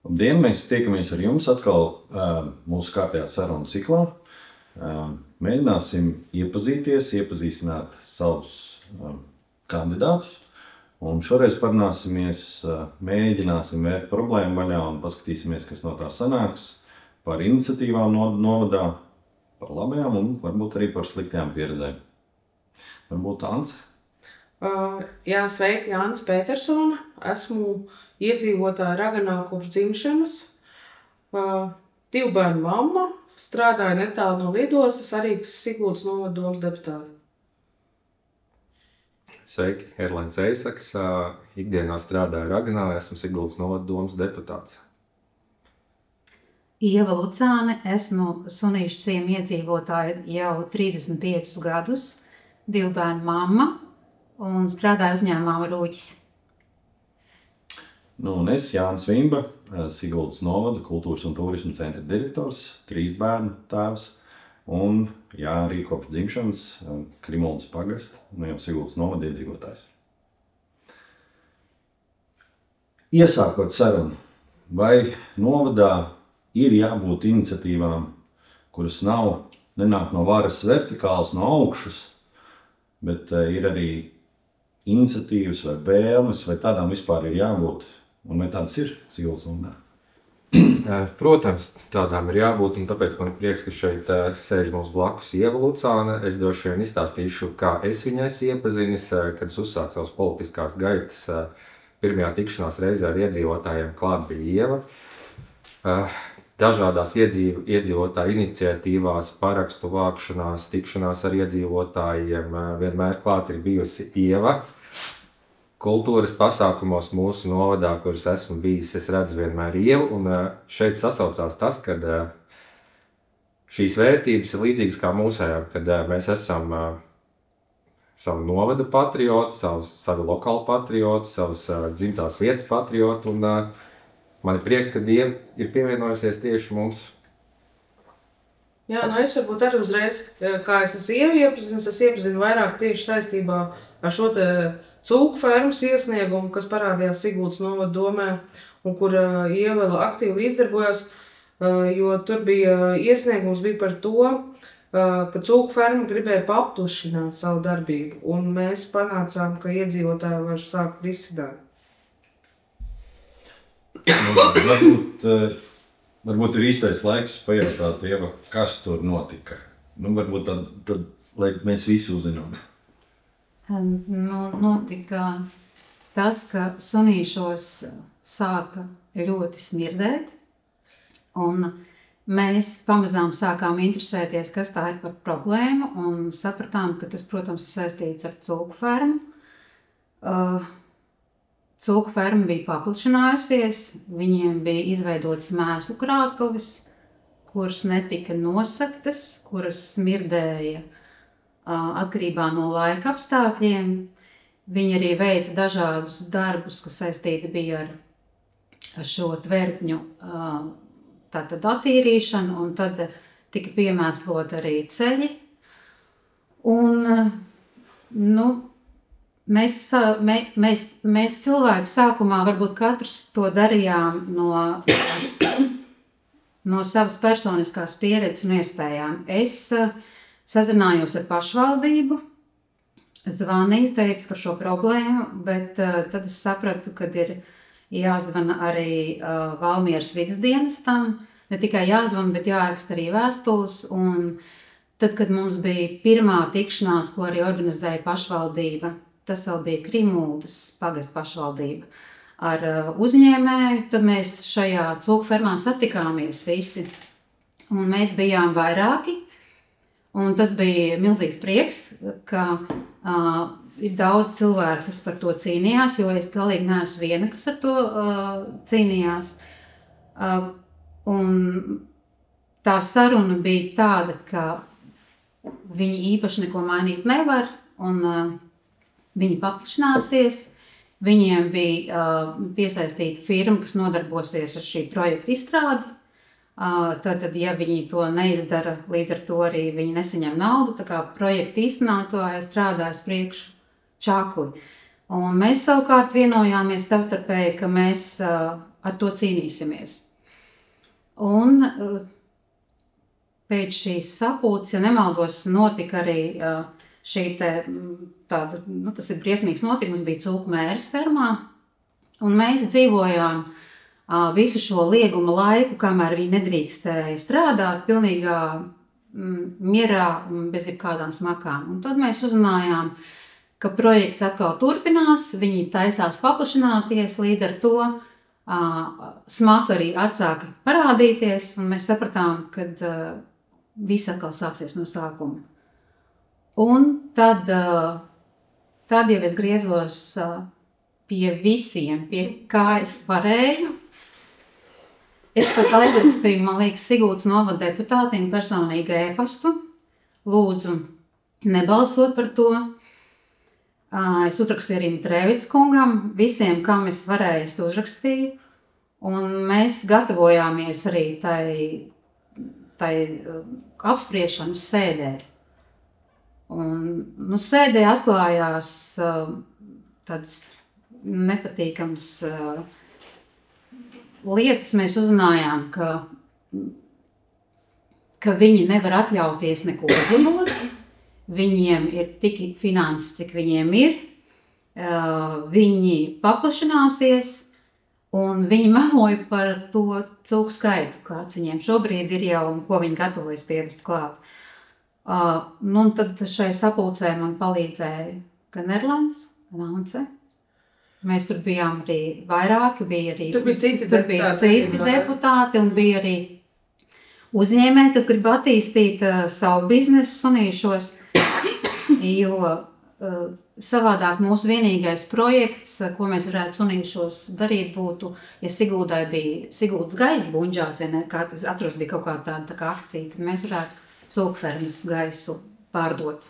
Labdien, mēs tiekamies ar jums atkal mūsu kārtējā sarunu ciklā. Mēģināsim iepazīstināt savus kandidātus. Un šoreiz mēģināsim vērt problēmu vaļā un paskatīsimies, kas no tā sanāks, par iniciatīvām novadā, par labajām un varbūt arī par sliktajām pieredzēm. Varbūt Ants? Jā, sveiki, Jānis Petersona. Esmu iedzīvotāja Raganā kopš dzimšanas. 2 bērnu mamma, strādāju netālu no lidostas, arī Siguldas novada domes deputāte. Sveiki, Erlēns Eisaks. Ikdienā strādāju Raganā, esmu Siguldas novada domes deputāts. Ieva Lucāne, esmu Sunīšu ciema iedzīvotāja jau 35 gadus, 2 bērnu mamma un strādāju uzņēmumā Rūķis. Un es, Jānis Vimba, Siguldas novada kultūras un turisma centra direktors, 3 bērnu tēvs un arī kopš dzimšanas Krimuldas pagasta, jau Siguldas novada iedzīvotājs. Iesākot sarunu, vai novadā ir jābūt iniciatīvām, kuras nenāk no varas vertikāls, no augšas, bet ir arī iniciatīvas vai vēlmes, vai tādām vispār ir jābūt, un vai tādas ir Siguldas novadā? Protams, tādām ir jābūt, un tāpēc man prieks, ka šeit sēž mums blakus Ieva Lucāne. Es droši vien izstāstīšu, kā es viņai iepazinis, kad es uzsāku savas politiskās gaitas. Pirmajā tikšanās reizē ar iedzīvotājiem klāt bija Ieva. Dažādās iedzīvotāju iniciatīvās, parakstu vākšanās, tikšanās ar iedzīvotājiem vienmēr klāt ir bijusi Ieva. Kultūras pasākumos mūsu novadā, kurus esmu bijis, es redzu vienmēr Ievu, un šeit sasaucās tas, ka šīs vērtības ir līdzīgas kā mūsējām, kad mēs esam savu novada patrioti, savu lokālu patrioti, savas dzimtās vietas patrioti, un man ir prieks, ka Ieva ir pievienojusies tieši mums. Jā, es varbūt arī uzreiz, kā es Ievu iepazinu, es iepazinu vairāk tieši saistībā ar šo te cūku fermas iesniegumu, kas parādījās Siguldas novada domē, un kur Ieva aktīvi līdzdarbojās, jo tur bija iesniegums par to, ka cūku ferma gribēja paplašināt savu darbību, un mēs panācām, ka iedzīvotāji var sākt risināt. Varbūt ir īstais laiks pajautāt Ieva, kas tur notika. Varbūt tad, lai mēs visi uzzinām. Notika tas, ka sunīšos sāka ļoti smirdēt, un mēs pamazām sākām interesēties, kas tā ir par problēmu, un sapratām, ka tas, protams, ir saistīts ar cūku fermu. Cūku ferma bija paplašinājusies, viņiem bija izveidotas mēslu krātuves, kuras netika nosaktas, kuras smirdēja atkarībā no laika apstākļiem. Viņi arī veica dažādus darbus, kas saistīti bija ar šo tvertņu attīrīšanu, un tad tika piemēslot arī ceļi. Un, mēs cilvēki sākumā varbūt katrs to darījām no savas personiskās pieredzes un iespējām. Es sazinājos ar pašvaldību, zvanīju, teicu par šo problēmu, bet tad es sapratu, ka ir jāzvana arī Valmieras vides dienestam. Ne tikai jāzvana, bet jāraksta arī vēstules. Un tad, kad mums bija pirmā tikšanās, ko arī organizēja pašvaldība, tas vēl bija Krimuldas pagasta pašvaldība, ar uzņēmēju, tad mēs šajā cūku fermā satikāmies visi. Un mēs bijām vairāki. Un tas bija milzīgs prieks, ka ir daudz cilvēku, kas par to cīnījās, jo es galīgi neesmu viena, kas ar to cīnījās. Un tā saruna bija tāda, ka viņi īpaši neko mainīt nevar, un viņi paplašināsies. Viņiem bija piesaistīta firma, kas nodarbosies ar šī projekta izstrādi. Tātad, ja viņi to neizdara, līdz ar to arī viņi nesaņem naudu, tā kā projekta īstenātāja strādājas priekšu čakli. Un mēs savukārt vienojāmies savstarpēji, ka mēs ar to cīnīsimies. Un pēc šīs sapulces, ja nemaldos, notika arī šī tāda, tas ir briesmīgs notikums, bija cūku mērs fermā. Un mēs dzīvojām visu šo lieguma laiku, kamēr viņi nedrīkstēja strādāt, pilnīgā mierā un bez jebkādām smakām. Un tad mēs uzzinājām, ka projekts atkal turpinās, viņi taisās paplašināties, līdz ar to smaka arī atsāka parādīties, un mēs sapratām, ka viss atkal sāksies no sākuma. Un tad jau es griezos pie visiem, pie kā es varēju. Es pat aizrakstīju, man liekas, Siguldas novada deputātiem personīgi e-pastu, lūdzu nebalsot par to. Es uzrakstīju arī Mitrēvics kungam, visiem, kam es varēju, es to uzrakstīju. Un mēs gatavojāmies arī tai apspriešanas sēdē. Un sēdē atklājās tādas nepatīkamas lietas. Mēs uzzinājām, ka viņi nevar atļauties neko uzlabot. Viņiem ir tik finanses, cik viņiem ir. Viņi paplašināsies, un viņi meloja par to cūku skaitu, kāds viņiem šobrīd ir jau un ko viņi gatavojas pievest klāt. Un tad šai sapulcē man palīdzēja gan Erlands, gan Ance. Mēs tur bijām arī vairāki, bija citi deputāti un bija arī uzņēmēji, kas grib attīstīt savu biznesu sunīšos. Jo savādāk mūsu vienīgais projekts, ko mēs varētu sunīšos darīt, būtu, ja Siguldai bija Siguldas gaisa buņģās, kā tas atceros, bija kaut kāda tāda kā akcija, tad mēs varētu cūkfermas gaisu pārdot.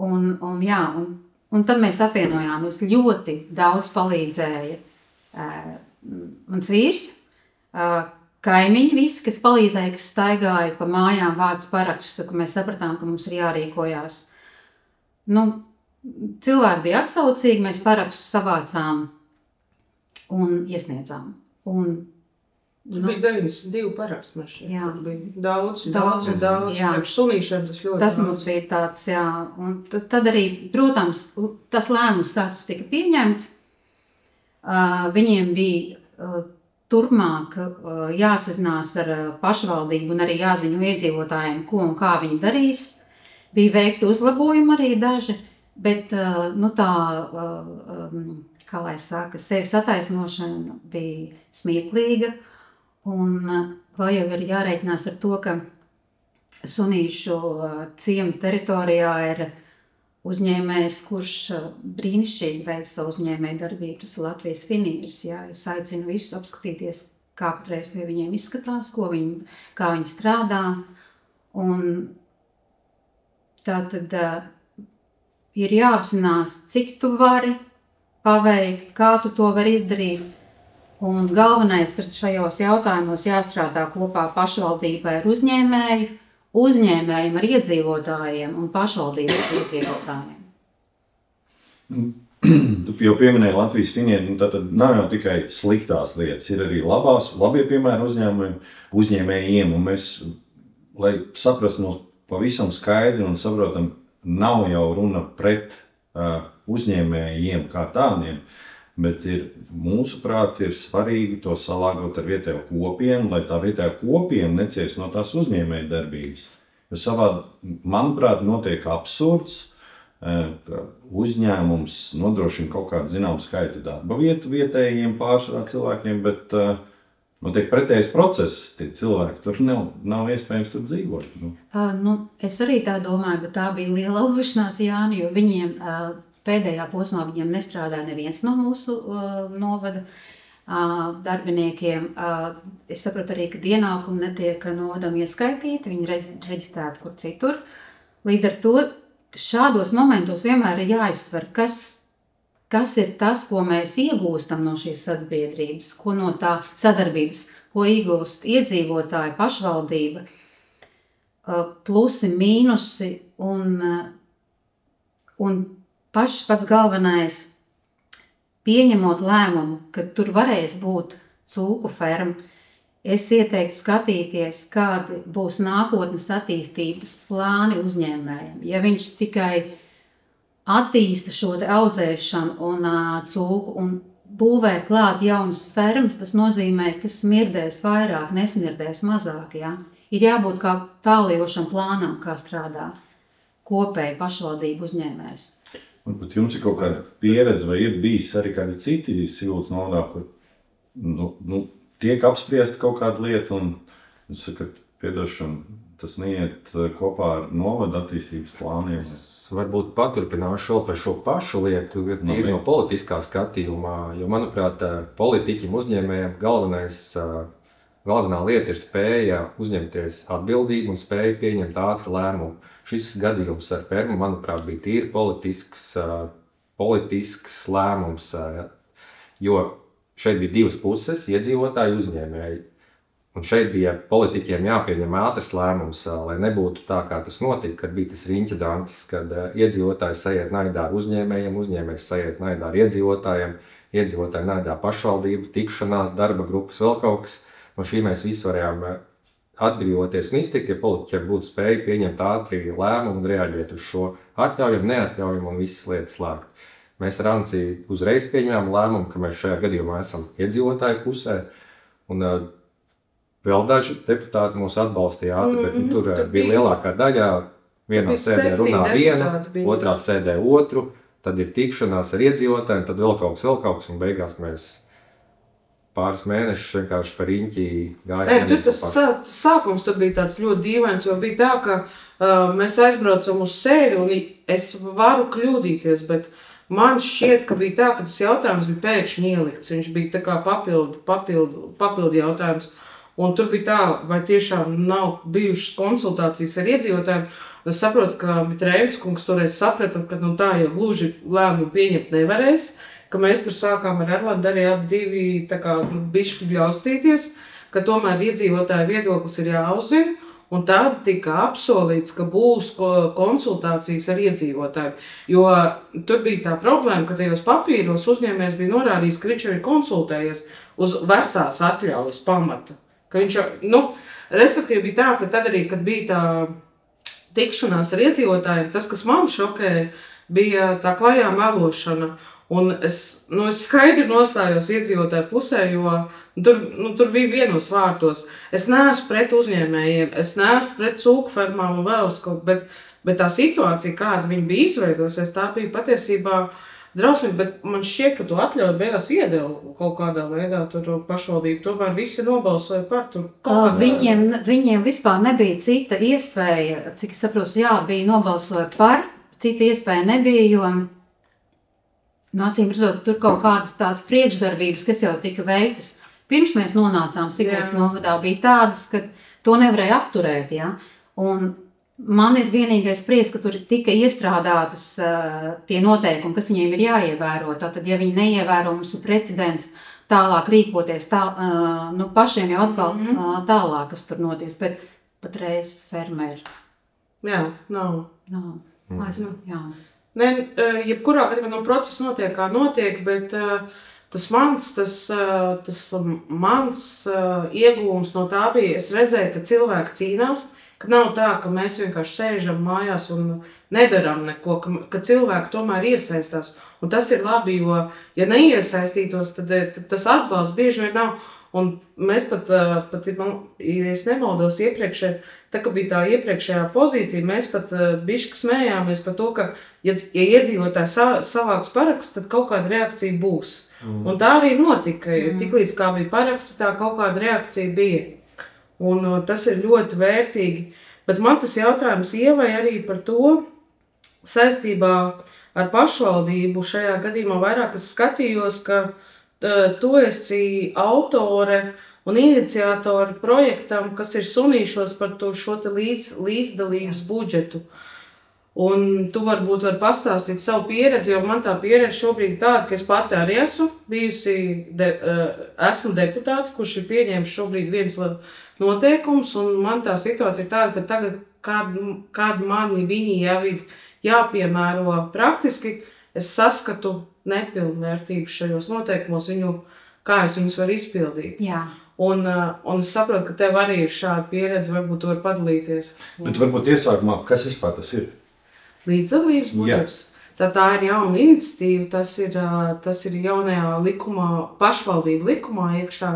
Un tad mēs apvienojāmies, ļoti daudz palīdzēja mans vīrs, kaimiņi visi, kas palīdzēja, kas staigāja pa mājām vāc parakstu, ka mēs sapratām, ka mums ir jārīkojās. Cilvēki bija atsaucīgi, mēs parakstus savācām un iesniedzām. Bija 92 parakstu mašīni. Jā. Bija daudz. Priekš sunīšiem tas ļoti tas daudz. Mums bija tāds, jā. Un tad arī, protams, tas lēmums, kāds tas tika pieņemts, viņiem bija turpmāk jāsazinās ar pašvaldību un arī jāziņo iedzīvotājiem, ko un kā viņi darīs. Bija veikti uzlabojumi arī daži, bet kā lai saka, sevis attaisnošana bija smieklīga. Un vēl jau ir jārēķinās ar to, ka sunīšu ciemu teritorijā ir uzņēmējs, kurš brīnišķīgi veic savu uzņēmēju darbību. Tas ir Latvijas finieris. Jā. Es aicinu visus apskatīties, kā patreiz pie viņiem izskatās, kā viņi strādā. Un tā tad ir jāapzinās, cik tu vari paveikt, kā tu to vari izdarīt. Un galvenais ir šajos jautājumos jāstrādā kopā pašvaldībai ar uzņēmēju, uzņēmējiem ar iedzīvotājiem un pašvaldību ar iedzīvotājiem. Tu jau pieminēji Latvijas finieri, tad nav jau tikai sliktās lietas, ir arī labie piemēri uzņēmējiem. Un mēs, lai saprastu mums pavisam skaidri un saprotam, nav jau runa pret uzņēmējiem kā tādiem, bet mūsuprāt ir svarīgi to salāgot ar vietējo kopienu, lai tā vietējā kopiena necieš no tās uzņēmēja darbības. Jo savādi, manuprāt, notiek absurds, ka uzņēmums nodrošina kaut kādu zināmu skaitu darba vietu vietējiem pārsvarā cilvēkiem, bet notiek pretējs process, tie cilvēki tur nav iespējams tur dzīvot. Es arī tā domāju, bet tā bija liela laušanās, Jāni, jo viņiem pēdējā posmā viņiem nestrādāja neviens no mūsu novada darbiniekiem. Es sapratu arī, ka ienākumi netiek novadam ieskaitīti, viņi reģistrēti kur citur. Līdz ar to šādos momentos vienmēr ir jāizsver, kas ir tas, ko mēs iegūstam no šīs sabiedrības, ko no tā sadarbības, ko iegūst iedzīvotāji, pašvaldība, plusi, mīnusi un pats galvenais, pieņemot lēmumu, ka tur varēs būt cūku ferma, es ieteiktu skatīties, kādi būs nākotnes attīstības plāni uzņēmējiem. Ja viņš tikai attīsta šo te audzēšanu un cūku un būvē klāt jaunas fermas, tas nozīmē, ka smirdēs vairāk, nesmirdēs mazāk. Ja? Ir jābūt kā tālējošam plānam, kā strādā kopēji pašvaldību uzņēmējs. Un pat jums ir kaut kāda pieredze, vai ir bijis arī kādi citi Siguldas novadā, kur tiek apspriesta kaut kāda lieta, un jūs sakat, piedošana, tas neiet kopā ar novada attīstības plāniem? Es varbūt paturpināšu vēl par šo pašu lietu, tīri no politiskā skatījumā, jo, manuprāt, politiķim uzņēmējiem galvenā lieta ir spēja uzņemties atbildību un spēja pieņemt ātri lēmumu. Šis gadījums ar fermu, manuprāt, bija tīri politisks lēmums, jo šeit bija divas puses, iedzīvotāji uzņēmēji. Un šeit bija politiķiem jāpieņem ātrs lēmums, lai nebūtu tā, kā tas notika, kad bija tas riņķa dancis, kad iedzīvotāji sajiet naidā ar uzņēmējiem, uzņēmējs sajiet naidā ar iedzīvotājiem, iedzīvotāji naidā pašvaldību, tikšanās, darba grupas, vēl kaut kas. No šī mēs visi varējām atbrīvoties un iztikt, ja politiķiem būtu spēja pieņemt ātri lēmumu un reaģēt uz šo atļaujam, neatļaujam un visas lietas slēgt. Mēs ar Anci uzreiz pieņēmām lēmumu, ka mēs šajā gadījumā esam iedzīvotāju pusē, un vēl daži deputāti mūs atbalstīja ātri, bet tur bija lielākā daļā. Vienā sēdē runā viena, otrā sēdē otru, tad ir tikšanās ar iedzīvotājiem, tad vēl kaut kas, un beigās mēs pāris mēnešus vienkārši par riņķi gājām. Tur tas sākums tur bija tāds ļoti dīvains, jo bija tā, ka mēs aizbraucam uz sēdi, un es varu kļūdīties, bet man šķiet, ka bija tā, ka tas jautājums bija pēkšņi ielikts. Viņš bija tā kā papildu jautājums. Un tur bija tā, vai tiešām nav bijušas konsultācijas ar iedzīvotājiem. Es saprotu, ka Mitrēvis kungs toreiz saprata, ka tā jau gluži lēmumu pieņemt nevarēs, ka mēs tur sākām ar Erlandu arī divi bišķi bļaustīties, ka tomēr iedzīvotāju viedoklis ir jāuzzina, un tad tika apsolīts, ka būs konsultācijas ar iedzīvotājiem. Jo tur bija tā problēma, ka tajos papīros uzņēmējs bija norādījis, ka viņš jau ir konsultējies uz vecās atļaujas pamata. Ka viņš jau, respektīvi bija tā, ka tad arī, kad bija tā tikšanās ar iedzīvotājiem, tas, kas man šokēja, bija tā klajā melošana. Un es skaidri nostājos iedzīvotāju pusē, jo tur bija vienos vārtos. Es neesmu pret uzņēmējiem, es neesmu pret cūku fermām un vēl uz kaut, bet tā situācija, kāda viņa bija izveidosies, tā bija patiesībā drausmīgi, bet man šķiet, ka to atļauju beigās iedeva kaut kādā veidā tur pašvaldību. Tomēr visi nobalsoja par tur. Viņiem vispār nebija cita iespēja, cik es saprotu, bija nobalsoja par, cita iespēja nebija, jo acīm redzot, tur kaut kādas tās priekšdarbības, kas jau tika veiktas, pirms mēs nonācām Siguldas novadā, bija tādas, ka to nevarēja apturēt. Ja? Un man ir vienīgais prieks, ka tur tika iestrādātas tie noteikumi, kas viņiem ir jāievēro. Tātad, ja viņi neievēro, mums ir precedents tālāk rīkoties, pašiem jau atkal tālāk, kas tur notiek, bet patreiz fermeri. Jā, nav. Jā. Jebkurā gadījumā process notiek, kā notiek, bet tas mans iegūms no tā bija, es redzēju, ka cilvēki cīnās, ka nav tā, ka mēs vienkārši sēžam mājās un nedaram neko, ka cilvēki tomēr iesaistās. Un tas ir labi, jo, ja neiesaistītos, tad tas atbalsts bieži vien nav. Un mēs pat ja es nemaldos iepriekšē, tā kā bija tā iepriekšējā pozīcija, mēs pat bišķi smējāmies par to, ka, ja iedzīvotāji savāks paraksts, tad kaut kāda reakcija būs. Un tā arī notika. Tiklīdz kā bija paraksts, tā kaut kāda reakcija bija. Un tas ir ļoti vērtīgi. Bet man tas jautājums Ievai arī par to saistībā ar pašvaldību. Šajā gadījumā vairāk es skatījos, ka tu esi autore un iniciatori projektam, kas ir sunīšos par šo te līdzdalības budžetu. Un tu varbūt vari pastāstīt savu pieredzi, jo man tā pieredze šobrīd tāda, ka es pati arī esmu deputāts, kurš ir pieņēmis šobrīd viens noteikums, un man tā situācija ir tāda, ka tagad, kad viņi jau ir jāpiemēro praktiski, es saskatu nepilnvērtības šajos noteikumos, kā es viņus varu izpildīt. Jā. Un es saprotu, ka tev arī ir šāda pieredze, varbūt tu vari padalīties. Bet varbūt iesākumā, kas vispār tas ir? Līdzdalības budžets. Tā ir jauna iniciatīva, tas ir jaunajā likumā, pašvaldību likumā iekšā.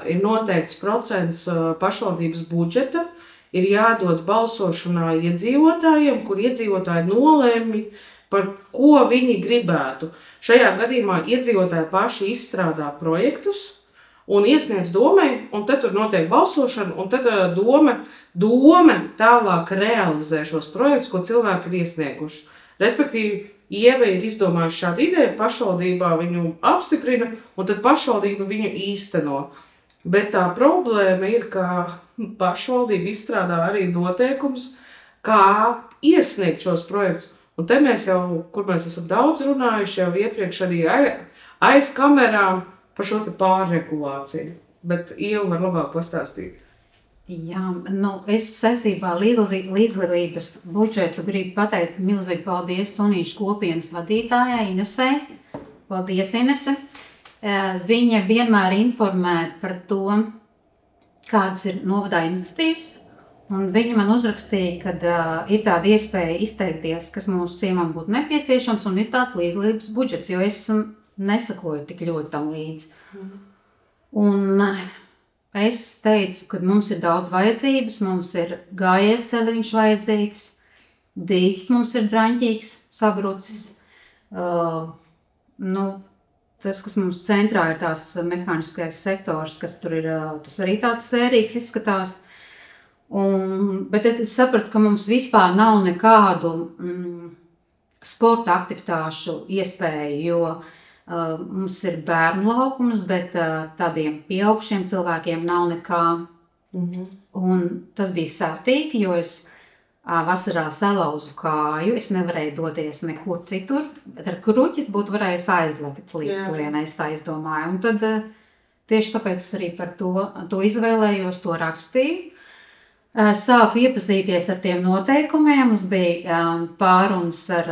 Ir noteikts procents pašvaldības budžeta, ir jādod balsošanā iedzīvotājiem, kur iedzīvotāji nolēmi, par ko viņi gribētu. Šajā gadījumā iedzīvotāji paši izstrādā projektus un iesniedz domai, un tad tur notiek balsošana, un tad dome tālāk realizē šos projektus, ko cilvēki ir iesnieguši. Respektīvi, Ieva ir izdomājuši šādu ideju, pašvaldībā viņu apstiprina, un tad pašvaldība viņu īsteno. Bet tā problēma ir, ka pašvaldība izstrādā arī noteikums, kā iesniegt šos projektus. Un te mēs jau, kur mēs esam daudz runājuši, jau iepriekš arī aiz kamerām par šo te pārregulāciju. Bet Ieva var labāk pastāstīt. Jā, es saistībā ar līdzdalības budžetu gribu pateikt milzīgi paldies Sunīšu kopienas vadītājai Inesē. Paldies, Inese. Viņa vienmēr informē par to, kādas ir novadā iniciatīvas. Un viņa man uzrakstīja, ka ir tāda iespēja izteikties, kas mūsu ciemam būtu nepieciešams, un ir tāds līdzdalības budžets, jo es nesakoju tik ļoti tam līdzi. Un es teicu, ka mums ir daudz vajadzības, mums ir gājieceļiņš vajadzīgs, dīķis mums ir draņķīgs, sabrucis. Tas, kas mums centrā ir tās mehāniskais sektors, kas tur ir, tas arī tāds sērīgs izskatās. Bet es sapratu, ka mums vispār nav nekādu sporta aktivitāšu iespēju, jo mums ir bērnu laukums, bet tādiem pieaugušiem cilvēkiem nav nekā. Un tas bija sātīgi, jo es vasarā salauzu kāju, es nevarēju doties nekur citur, bet ar kruķis būtu varējis aizlekt līdz turienei, es tā izdomāju. Un tad tieši tāpēc es arī par to izvēlējos, to rakstīju. Sāku iepazīties ar tiem noteikumiem, mums bija pārunas ar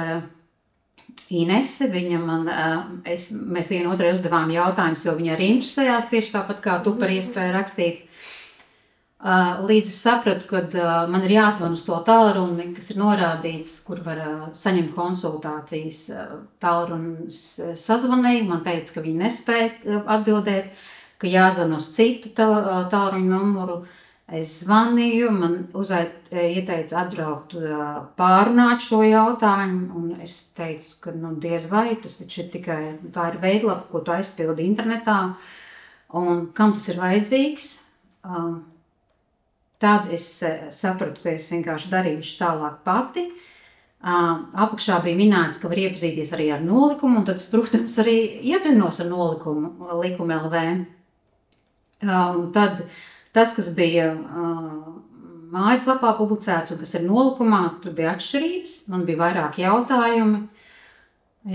Inesi, mēs vienu otrai uzdevām jautājumus, jo viņa arī interesējās tieši tāpat kā tu par iespēju rakstīt. Līdz es sapratu, ka man ir jāzvan uz to tālruni, kas ir norādīts, kur var saņemt konsultācijas. Tālrunis sazvanīja, man teica, ka viņi nespēja atbildēt, ka jāzvan uz citu tālruņu numuru. Es zvanīju, man ieteica atbraukt pārunāt šo jautājumu, un es teicu, ka diez vai, tas taču ir tikai, tā ir veidlapa, ko tu aizpildi internetā, un kam tas ir vajadzīgs. Tad es sapratu, ka es vienkārši darīšu tālāk pati. Apakšā bija minēts, ka var iepazīties arī ar nolikumu, un tad es, protams, arī iepazinos ar nolikumu, likumu LV. Tad tas, kas bija mājaslapā publicēts un kas ir nolikumā, tur bija atšķirības, man bija vairāk jautājumi.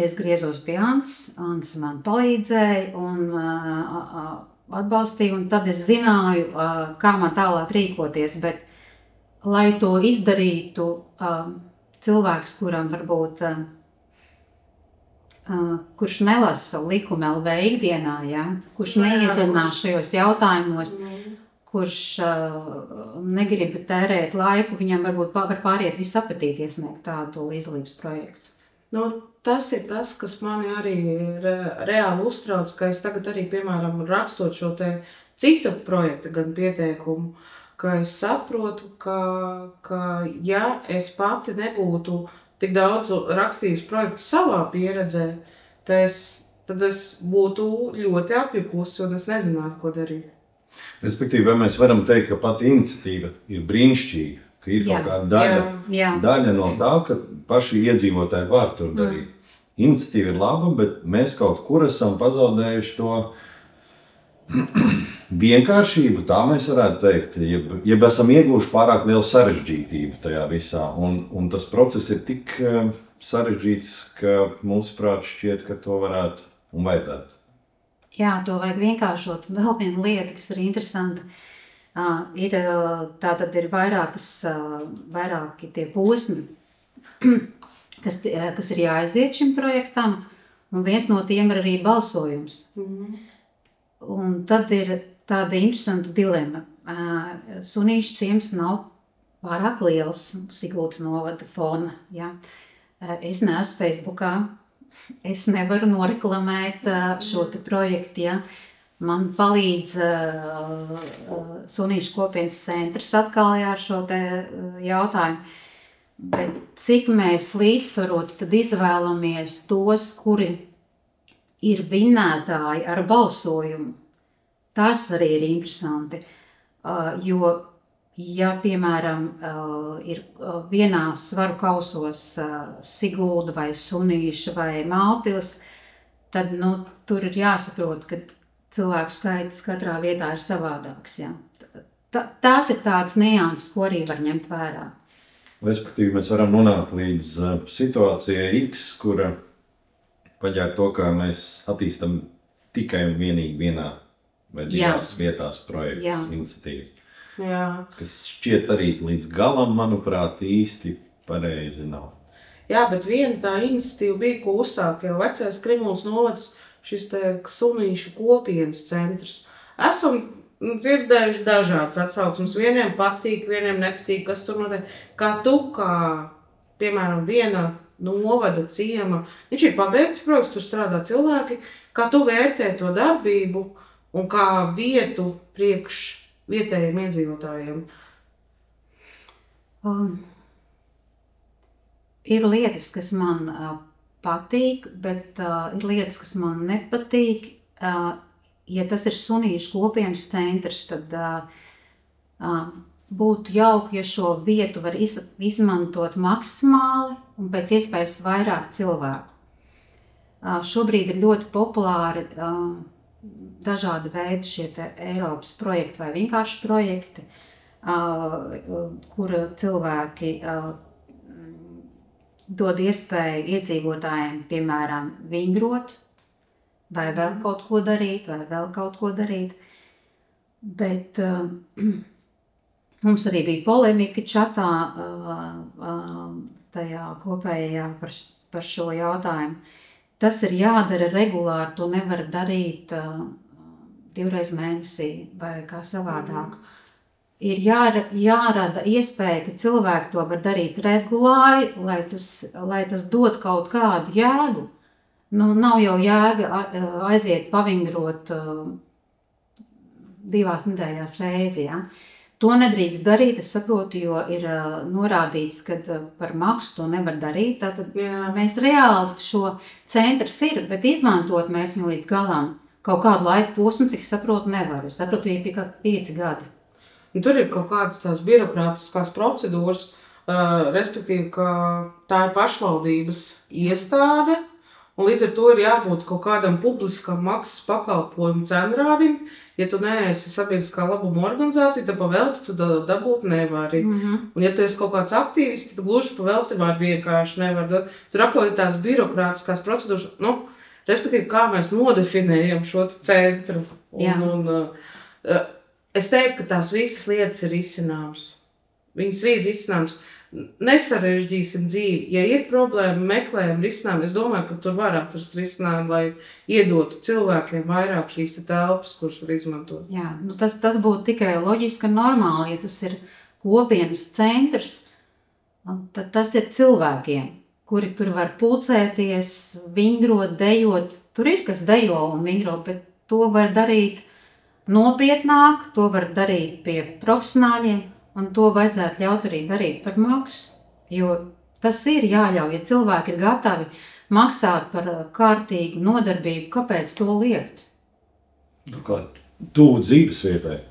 Es griezos pie Ants man palīdzēja un atbalstīja, un tad es zināju, kā man tālāk rīkoties, bet, lai to izdarītu cilvēks, kuram varbūt, kurš nelasa likumu LV ikdienā, kurš neiedziļinās šajos jautājumos, kurš negrib tērēt laiku, viņam varbūt var pāriet visu apetīt iesniegt tādu līdzdalības projektu. Tas ir tas, kas mani arī reāli uztrauc, ka es tagad arī, piemēram, rakstot šo te citu projektu, gan pieteikumu, ka es saprotu, ka ja es pati nebūtu tik daudz rakstījusi projektu savā pieredzē, tad es būtu ļoti apjukusi un es nezinātu, ko darīt. Respektīvi, vai mēs varam teikt, ka pati iniciatīva ir brīnišķīga, ka ir kaut kāda daļa no tā, ka paši iedzīvotāji var tur darīt. Iniciatīva ir laba, bet mēs kaut kur esam pazaudējuši to vienkāršību, tā mēs varētu teikt, jeb esam ieguvuši pārāk lielu sarežģītību tajā visā. Un tas process ir tik sarežģīts, ka mūsuprāt šķiet, ka to varētu un vajadzētu. Jā, to vajag vienkāršot. Vēl viena lieta, kas ir interesanta, tātad ir vairāki tie posmi, kas ir jāaiziet šim projektam, Un viens no tiem ir arī balsojums. Un tad ir tāda interesanta dilema. Sunīšu ciems nav pārāk liels Siguldas novada fona. Ja? Es neesmu Facebookā, es nevaru noreklamēt šo te projektu. Ja? Man palīdz Sunīšu kopienas centrs atkal ar šo te jautājumu. Bet cik mēs līdzsvaroti tad izvēlamies tos, kuri ir vinnētāji ar balsojumu. Tas arī ir interesanti, jo, ja, piemēram, ir vienā svaru kausos Sigulda vai Sunīša vai Mālpils, tad, tur ir jāsaprot, ka cilvēku skaits katrā vietā ir savādāks. Ja? Tās ir tādas nianses, ko arī var ņemt vērā. Respektīvi, mēs varam nonākt līdz situācijai X, kura paģēr to, ka mēs attīstam tikai un vienīgi vienā vai divās vietās projektus, iniciatīvas. Jā. Kas šķiet arī līdz galam, manuprāt, īsti pareizi nav. Jā, bet viena tā iniciatīva bija, ko uzsāk jau vecais Krimuls novads, šis te Sunīšu kopienas centrs. Esam dzirdējuši dažādas atsauksmes. Vieniem patīk, vieniem nepatīk, kas tur notiek. Kā tu, piemēram, viena novada ciema, viņš ir pabeigts projekts, tur strādā cilvēki. Kā tu vērtē to darbību un kā vietu priekš vietējiem iedzīvotājiem? Ir lietas, kas man patīk, bet ir lietas, kas man nepatīk. Ja tas ir Sunīšu kopienas centrs, tad būtu jauki, ja šo vietu var izmantot maksimāli un pēc iespējas vairāk cilvēku. Šobrīd ir ļoti populāri dažādi veidi šie te Eiropas projekti vai vienkārši projekti, kur cilvēki dod iespēju iedzīvotājiem, piemēram, vingrot, vai vēl kaut ko darīt, Bet mums arī bija polemika čatā tajā kopējā par šo jautājumu. Tas ir jādara regulāri, to nevar darīt 2 reizes mēnesī vai kā savādāk. Ir jārada iespēja, ka cilvēki to var darīt regulāri, lai tas dod kaut kādu jēgu. Nav jau jēga aiziet pavingrot 2 nedēļās reizi. Ja? To nedrīkst darīt, es saprotu, jo ir norādīts, ka par maksu to nevar darīt. Tātad mēs reāli šo centrs ir, bet izmantot mēs viņu līdz galam kaut kādu laiku posmu, cik saprotu, nevaru. Es saprotu, ir tikai 5 gadi. Un tur ir kaut kādas tās birokrātiskās procedūras, respektīvi, ka tā ir pašvaldības iestāde, un līdz ar to ir jābūt kaut kādam publiskam maksas pakalpojumu cenrādim. Ja tu neesi sabiedriskā labuma organizācija, tad pavelti tu dabūt nevari. Un ja tu esi kaut kāds aktīvists, tad gluži pavelti var vienkārši nevar. Tur atkal ir tās birokrātiskās procedūras, respektīvi, kā mēs nodefinējam šo centru. Es teiktu, ka tās visas lietas ir izcināmas. Viņas ir izcināmas. Nesarežģīsim dzīvi. Ja ir problēma, meklējam risinājumu. Es domāju, ka tur var atrast risinājumu, lai iedotu cilvēkiem vairāk šīs telpas, kuras var izmantot. Jā, tas būtu tikai loģiski un normāli. Ja tas ir kopienas centrs, tad tas ir cilvēkiem, kuri tur var pulcēties, vingrot, dejot. Tur ir kas dejo un vingro, bet to var darīt nopietnāk, to var darīt pie profesionāļiem. Un to vajadzētu ļaut arī darīt par maksu, jo tas ir jāļauj. Ja cilvēki ir gatavi maksāt par kārtīgu nodarbību, kāpēc to liekt? Tuvu dzīves vietai,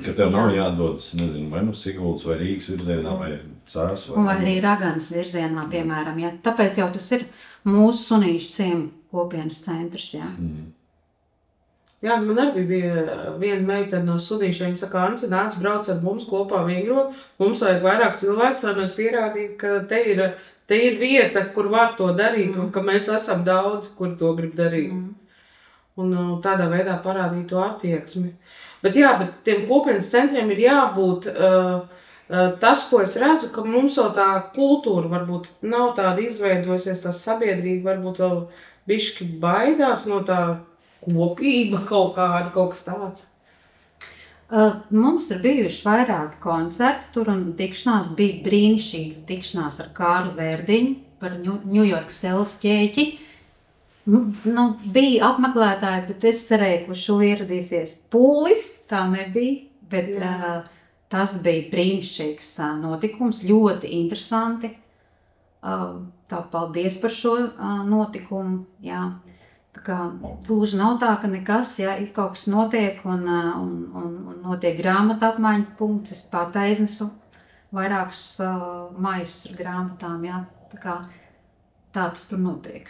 ka tev nav jādodas, nezinu, vai Siguldas vai Rīgas virzienā vai Cēs. Vai arī Raganas virzienā, piemēram. Ja? Tāpēc jau tas ir mūsu Sunīšu ciemu kopienas centrs. Ja? Jā, man arī bija viena meitene no Sunīša. Viņa saka, Anci, nāc, brauc ar mums kopā vingrot. Mums vajag vairāk cilvēks, lai mēs pierādītu, ka te ir vieta, kur var to darīt un ka mēs esam daudz, kur to grib darīt. Un tādā veidā parādīt to attieksmi. Bet tiem kopienas centriem ir jābūt tas, ko es redzu, ka mums vēl tā kultūra varbūt nav tāda izveidojusies, tā sabiedrība varbūt vēl bišķi baidās no tā kopība kaut kas tāds? Mums ir bijuši vairāki koncerti tur, un tikšanās bija brīnišķīga tikšanās ar Kārli Vērdiņu par New York Cells ķēķi. Bija apmeklētāji, bet es cerēju, ka šo ieradīsies Pūlis, tā nebija, bet tas bija brīnišķīgs notikums, ļoti interesanti. Tā paldies par šo notikumu, jā. Tā kā gluži nav tā, ka nekas, ja ir kaut kas notiek un notiek grāmatu apmaiņa punkts, es pat aiznesu vairākus maisus ar grāmatām, jā. Tā kā tā tas tur notiek.